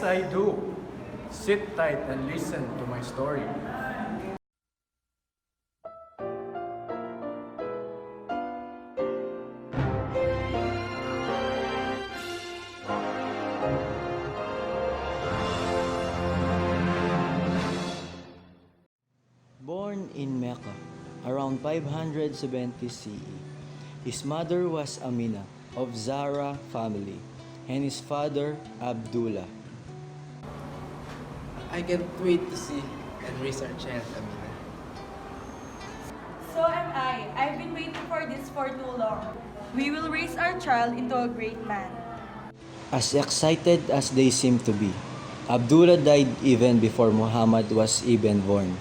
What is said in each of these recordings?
I do. Sit tight and listen to my story. Born in Mecca around 570 CE, his mother was Amina of Zara family and his father Abdullah. I can't wait to see and raise our child, Amina. So am I. I've been waiting for this for too long. We will raise our child into a great man. As excited as they seemed to be, Abdullah died even before Muhammad was even born.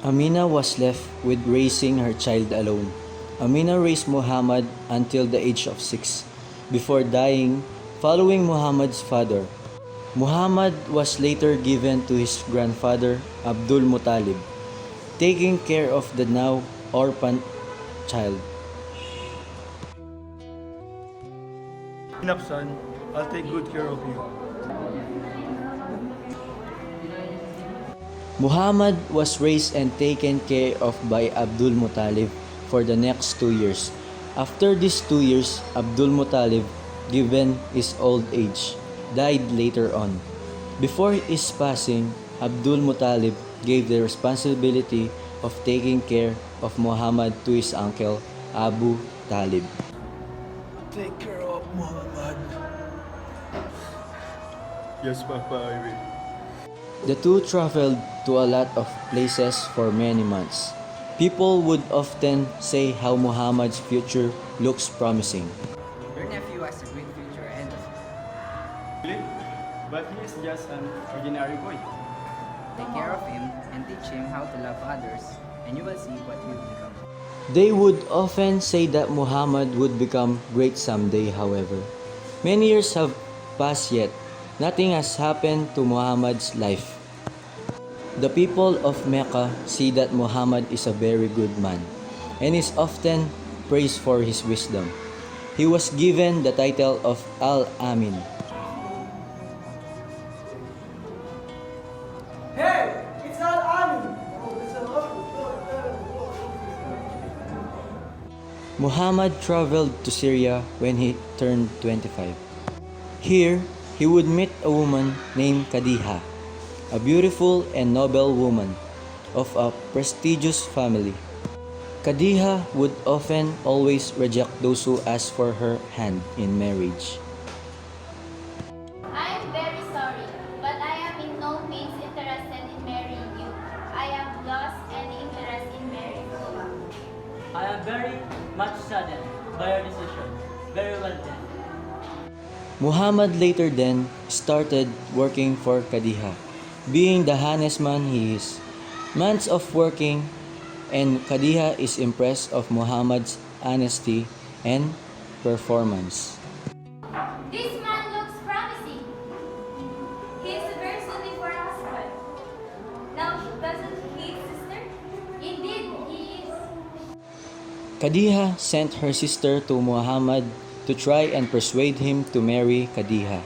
Amina was left with raising her child alone. Amina raised Muhammad until the age of 6, before dying following Muhammad's father. Muhammad was later given to his grandfather Abdul Muttalib, taking care of the now orphaned child. Enough, son. I'll take good care of you. Muhammad was raised and taken care of by Abdul Muttalib for the next 2 years. After these 2 years, Abdul Muttalib, given his old age, died later on. Before his passing, Abdul Muttalib gave the responsibility of taking care of Muhammad to his uncle Abu Talib. Take care of Muhammad. Yes, Papa, I will. The two traveled to a lot of places for many months. People would often say how Muhammad's future looks promising. Your nephew has a great future ahead of him. Really? But he is just an ordinary boy. Take care of him and teach him how to love others, and you will see what he will become. They would often say that Muhammad would become great someday, however. Many years have passed yet. Nothing has happened to Muhammad's life. The people of Mecca see that Muhammad is a very good man and is often praised for his wisdom. He was given the title of Al-Amin. Hey, it's not Amin. Muhammad traveled to Syria when he turned 25. Here, he would meet a woman named Khadija, a beautiful and noble woman of a prestigious family. Khadija would often always reject those who asked for her hand in marriage. I am very sorry, but I am in no means interested in marrying you. I have lost any interest in marrying you. I am very much saddened by your decision. Very well then. Muhammad later then started working for Khadija, being the honest man he is. Months of working, and Khadija is impressed of Muhammad's honesty and performance. This man looks promising. He is very suited for a husband. Now, doesn't he, sister? Indeed, he is. Khadija sent her sister to Muhammad to try and persuade him to marry Khadija.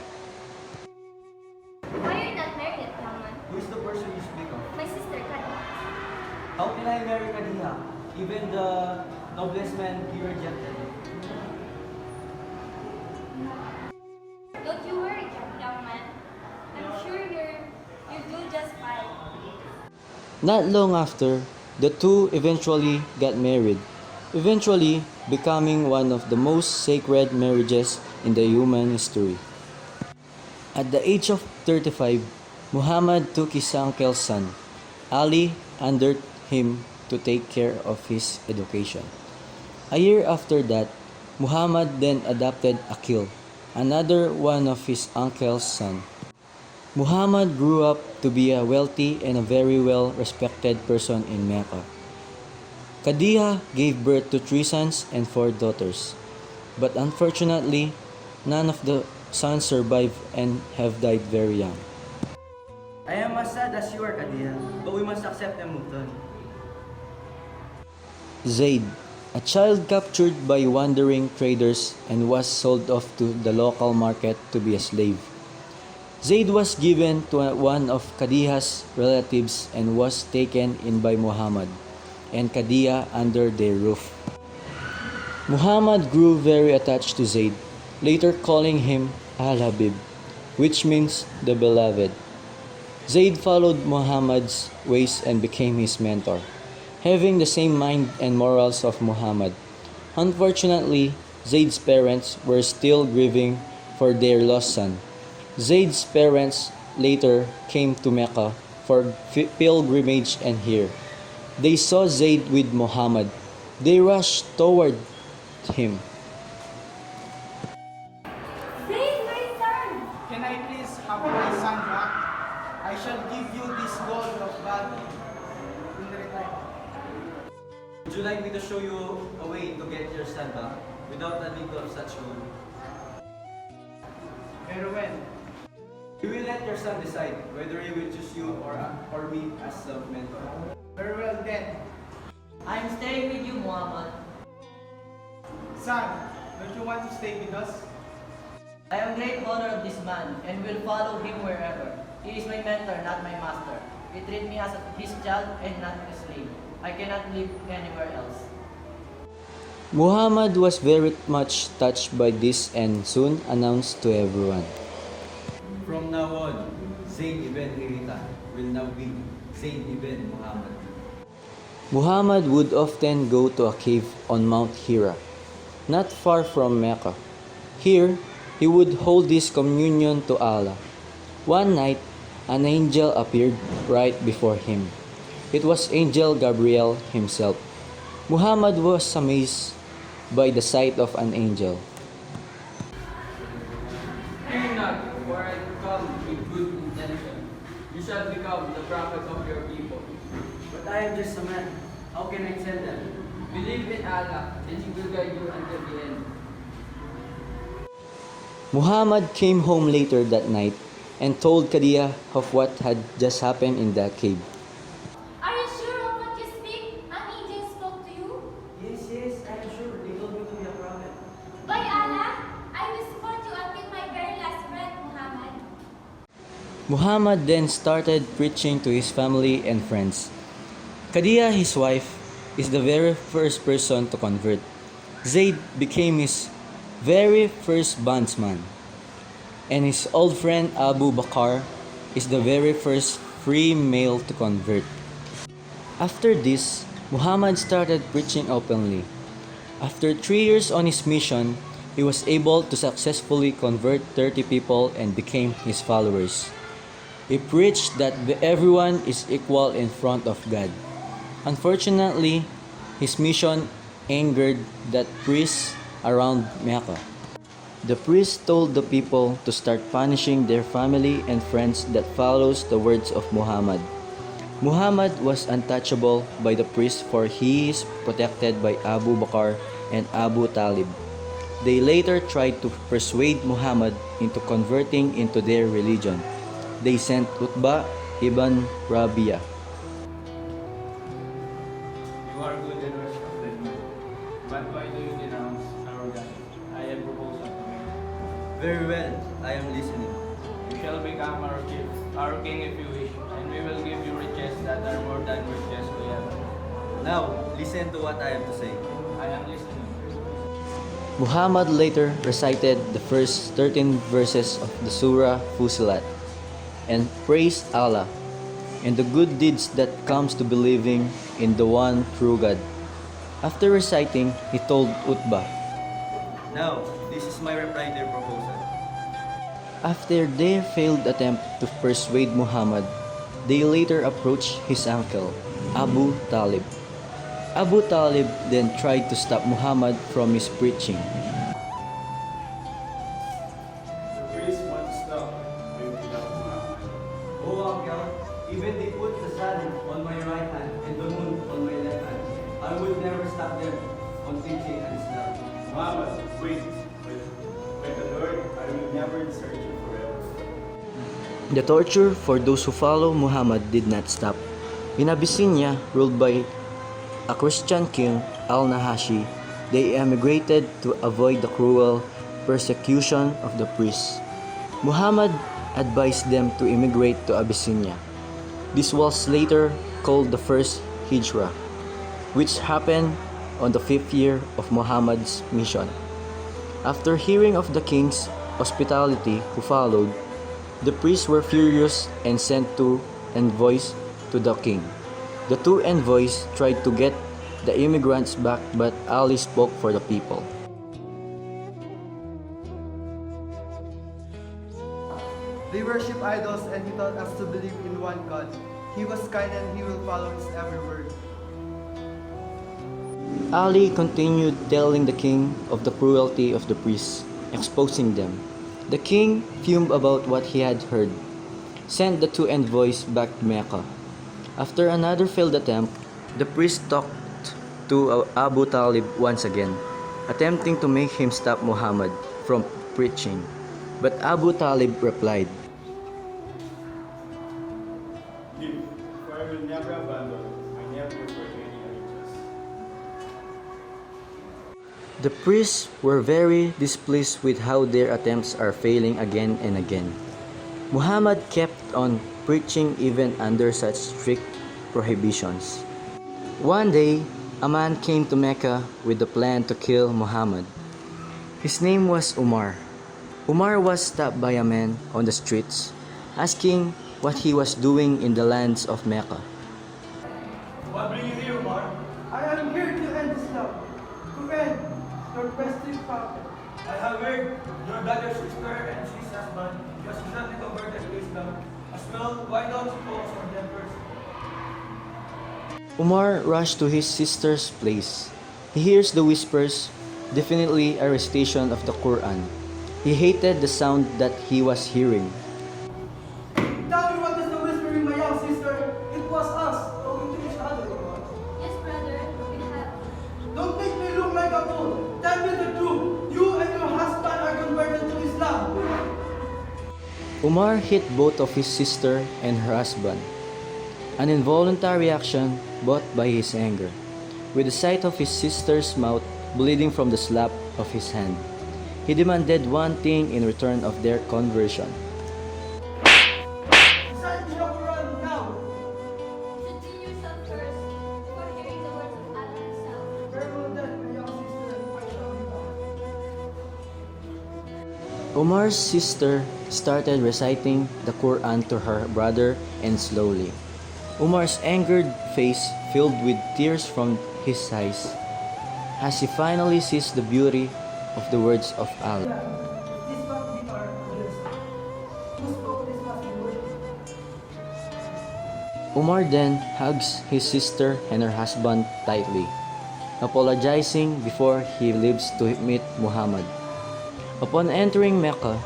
Why are you not married, Muhammad? Who is the person you speak of? My sister, Khadija. How can I marry Khadija? Even the noblest man he rejected. Don't you worry, young man. I'm sure you'll do just fine. Not long after, the two eventually got married, eventually becoming one of the most sacred marriages in the human history. At the age of 35, Muhammad took his uncle's son, Ali, under him to take care of his education. A year after that, Muhammad then adopted Aqil, another one of his uncle's son. Muhammad grew up to be a wealthy and a very well-respected person in Mecca. Khadija gave birth to 3 sons and 4 daughters, but unfortunately, none of the sons survived and have died very young. I am as sad as you are, Khadija, but we must accept and move on. Zayd, a child captured by wandering traders and was sold off to the local market to be a slave. Zayd was given to one of Khadija's relatives and was taken in by Muhammad and Khadija under their roof. Muhammad grew very attached to Zayd, later calling him Al-Habib, which means the beloved. Zayd followed Muhammad's ways and became his mentor, having the same mind and morals of Muhammad. Unfortunately, Zayd's parents were still grieving for their lost son. Zayd's parents later came to Mecca for pilgrimage and here they saw Zayd with Muhammad. They rushed toward him. Zayd, my son! Can I please have my son back? I shall give you this gold of value in return. Would you like me to show you a way to get your son back without the need of such gold? Very well. We will let your son decide whether he will choose you or me as a mentor. Very well then. I am staying with you, Muhammad. Son, don't you want to stay with us? I am great honor of this man and will follow him wherever. He is my mentor, not my master. He treats me as his child and not a slave. I cannot live anywhere else. Muhammad was very much touched by this and soon announced to everyone. From now on, Zayd ibn Haritha will now be Zayd ibn Muhammad. Muhammad would often go to a cave on Mount Hira, not far from Mecca. Here, he would hold his communion to Allah. One night, an angel appeared right before him. It was Angel Gabriel himself. Muhammad was amazed by the sight of an angel. Fear not, for I come with good intention. You shall become the prophet of your people. But I am just a man. How can I tell them? Believe in Allah, and He will guide you until the end. Muhammad came home later that night and told Khadija of what had just happened in the cave. Are you sure of what you speak? An angel spoke to you? Yes, I am sure. They told me to be a prophet. By Allah, I will support you until my very last breath, Muhammad. Muhammad then started preaching to his family and friends. Khadija, his wife, is the very first person to convert. Zayd became his very first bondsman, and his old friend Abu Bakr is the very first free male to convert. After this, Muhammad started preaching openly. After 3 years on his mission, he was able to successfully convert 30 people and became his followers. He preached that everyone is equal in front of God. Unfortunately, his mission angered the priests around Mecca. The priests told the people to start punishing their family and friends that follows the words of Muhammad. Muhammad was untouchable by the priests for he is protected by Abu Bakr and Abu Talib. They later tried to persuade Muhammad into converting into their religion. They sent Utbah ibn Rabi'ah. You are good and respected man. But why do you denounce our God? I have proposal to make. Very well, I am listening. You shall become our king if you wish, and we will give you riches that are more than riches we have. Now, listen to what I have to say. I am listening. Muhammad later recited the first 13 verses of the Surah Fusilat and praised Allah and the good deeds that comes to believing in the one true God. After reciting, he told Utbah. Now, this is my reply to your proposal. After their failed attempt to persuade Muhammad, they later approached his uncle, Abu Talib. Abu Talib then tried to stop Muhammad from his preaching. The priest won't stop without Muhammad. Oh, uncle, even they put the sun on my right hand and the moon on my left hand, I would never stop them on teaching Islam. Muhammad, wait. By the Lord, I will never desert you forever. The torture for those who follow Muhammad did not stop. In Abyssinia, ruled by a Christian king, Al-Nahashi, they emigrated to avoid the cruel persecution of the priests. Muhammad advised them to immigrate to Abyssinia. This was later called the First Hijrah, which happened on the 5th year of Muhammad's mission. After hearing of the king's hospitality who followed, the priests were furious and sent two envoys to the king. The two envoys tried to get the immigrants back, but Ali spoke for the people. They worship idols and he taught us to believe in one God. He was kind and he will follow his every word. Ali continued telling the king of the cruelty of the priests, exposing them. The king, fumed about what he had heard, sent the two envoys back to Mecca. After another failed attempt, the priest talked to Abu Talib once again, attempting to make him stop Muhammad from preaching. But Abu Talib replied, Live, for I will never abandon my nephew for any allegiance. The priests were very displeased with how their attempts are failing again and again. Muhammad kept on preaching even under such strict prohibitions. One day, a man came to Mecca with the plan to kill Muhammad. His name was Umar. Umar was stopped by a man on the streets, asking what he was doing in the lands of Mecca. What bring you here, Umar? I am here to end Islam, to end your best prophet. I have heard your brother's sister and his husband just recently converted to Islam. As well, why don't you focus on them first? Umar rushed to his sister's place. He hears the whispers, definitely a recitation of the Quran. He hated the sound that he was hearing. Tell me what is the whispering, my young sister? It was us talking to each other. Yes, brother, we have. Don't make me look like a fool. Tell me the truth. You and your husband are converted to Islam. Umar hit both of his sister and her husband, an involuntary action brought by his anger. With the sight of his sister's mouth bleeding from the slap of his hand, he demanded one thing in return of their conversion. Recite the Quran now. Should you yourself first before hearing the words of Allah Himself. Very well then, my young sister. I shall be back. Umar's sister started reciting the Quran to her brother, and slowly, Umar's angered face filled with tears from his eyes as he finally sees the beauty of the words of Allah. This is what we are against. Who spoke this must be worshipped. Umar then hugs his sister and her husband tightly, apologizing before he leaves to meet Muhammad. Upon entering Mecca,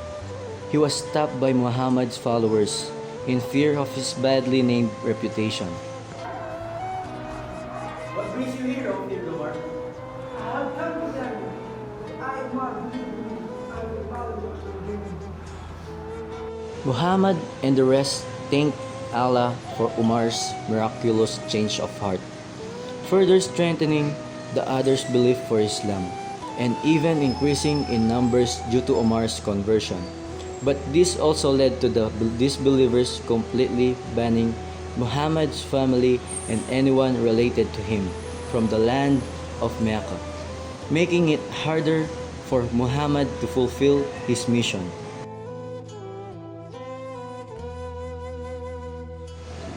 he was stopped by Muhammad's followers in fear of his badly named reputation. What brings you here, O King Umar? I have come to tell you that I am not believing you. I will follow what you are doing. Muhammad and the rest thanked Allah for Umar's miraculous change of heart, further strengthening the others' belief for Islam, and even increasing in numbers due to Umar's conversion. But this also led to the disbelievers completely banning Muhammad's family and anyone related to him from the land of Mecca, making it harder for Muhammad to fulfill his mission.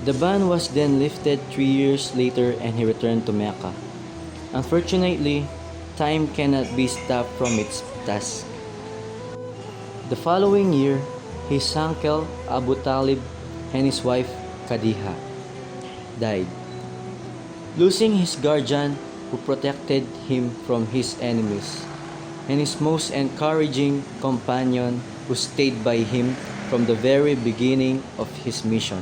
The ban was then lifted 3 years later and he returned to Mecca. Unfortunately, time cannot be stopped from its task. The following year, his uncle Abu Talib and his wife Khadija died, losing his guardian who protected him from his enemies, and his most encouraging companion who stayed by him from the very beginning of his mission.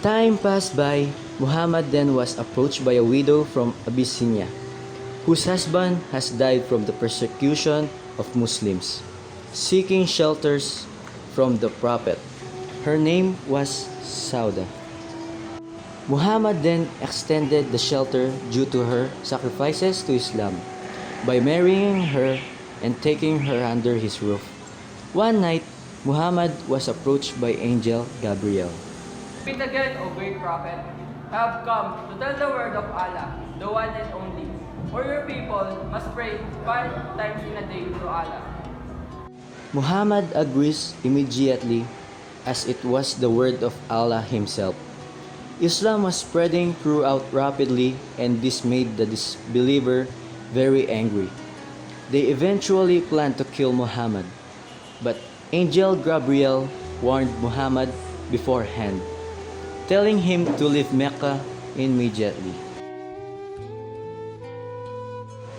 Time passed by. Muhammad then was approached by a widow from Abyssinia, whose husband has died from the persecution of Muslims, seeking shelters from the Prophet. Her name was Sauda. Muhammad then extended the shelter due to her sacrifices to Islam by marrying her and taking her under his roof. One night, Muhammad was approached by angel Gabriel. Meet again, O great prophet. I have come to tell the word of Allah, the one and only. For your people must pray 5 times in a day to Allah. Muhammad agrees immediately as it was the word of Allah himself. Islam was spreading throughout rapidly and this made the disbeliever very angry. They eventually planned to kill Muhammad, but angel Gabriel warned Muhammad beforehand, telling him to leave Mecca immediately.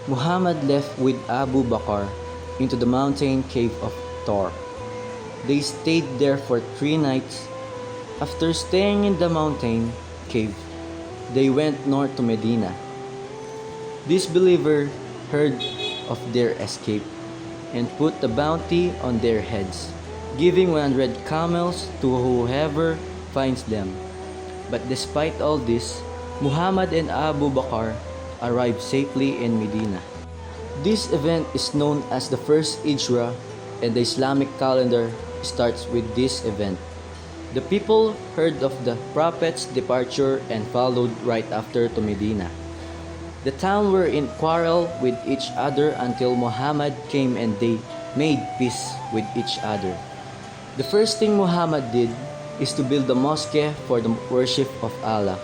Muhammad left with Abu Bakr into the mountain cave of Thor. They stayed there for 3 nights. After staying in the mountain cave, they went north to Medina. This believer heard of their escape and put a bounty on their heads, giving 100 camels to whoever finds them. But despite all this, Muhammad and Abu Bakr arrived safely in Medina. This event is known as the first Hijrah, and the Islamic calendar starts with this event. The people heard of the Prophet's departure and followed right after to Medina. The town were in quarrel with each other until Muhammad came and they made peace with each other. The first thing Muhammad did is to build a mosque for the worship of Allah.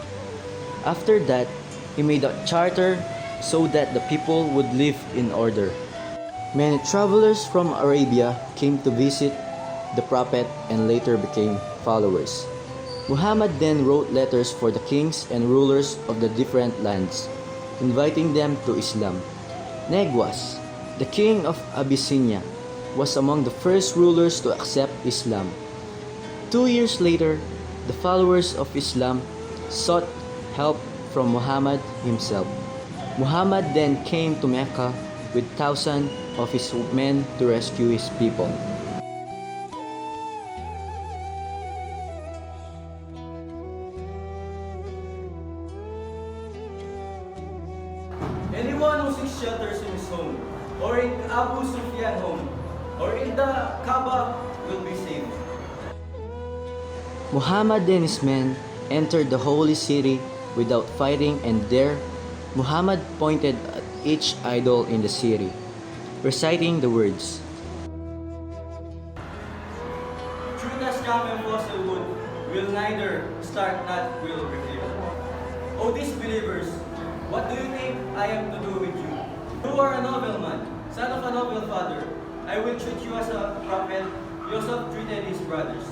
After that, he made a charter so that the people would live in order. Many travelers from Arabia came to visit the Prophet and later became followers. Muhammad then wrote letters for the kings and rulers of the different lands, inviting them to Islam. Negwas, the king of Abyssinia, was among the first rulers to accept Islam. 2 years later, the followers of Islam sought help from Muhammad himself. Muhammad then came to Mecca with thousands of his men to rescue his people. Anyone who seeks shelters in his home, or in Abu Sufyan home, or in the Kaaba will be safe. Muhammad and his men entered the holy city without fighting, and there Muhammad pointed at each idol in the city, reciting the words, Truth has come and fossil wood will neither start not will reveal. O disbelievers, what do you think I am to do with you? You are a noble man, son of a noble father. I will treat you as a prophet. Joseph treated his brothers.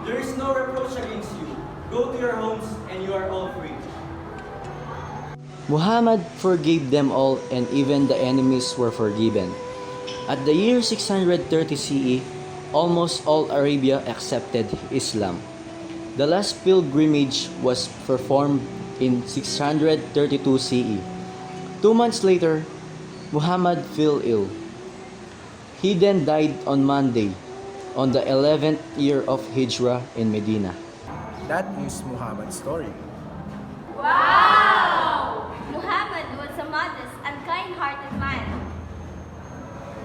There is no reproach against you. Go to your homes and you are all free. Muhammad forgave them all, and even the enemies were forgiven. At the year 630 CE, almost all Arabia accepted Islam. The last pilgrimage was performed in 632 CE. 2 months later, Muhammad fell ill. He then died on Monday, on the 11th year of Hijrah in Medina. That is Muhammad's story. Wow! Muhammad was a modest and kind-hearted man.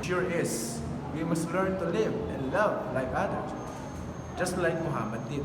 Sure is. We must learn to live and love like others, just like Muhammad did.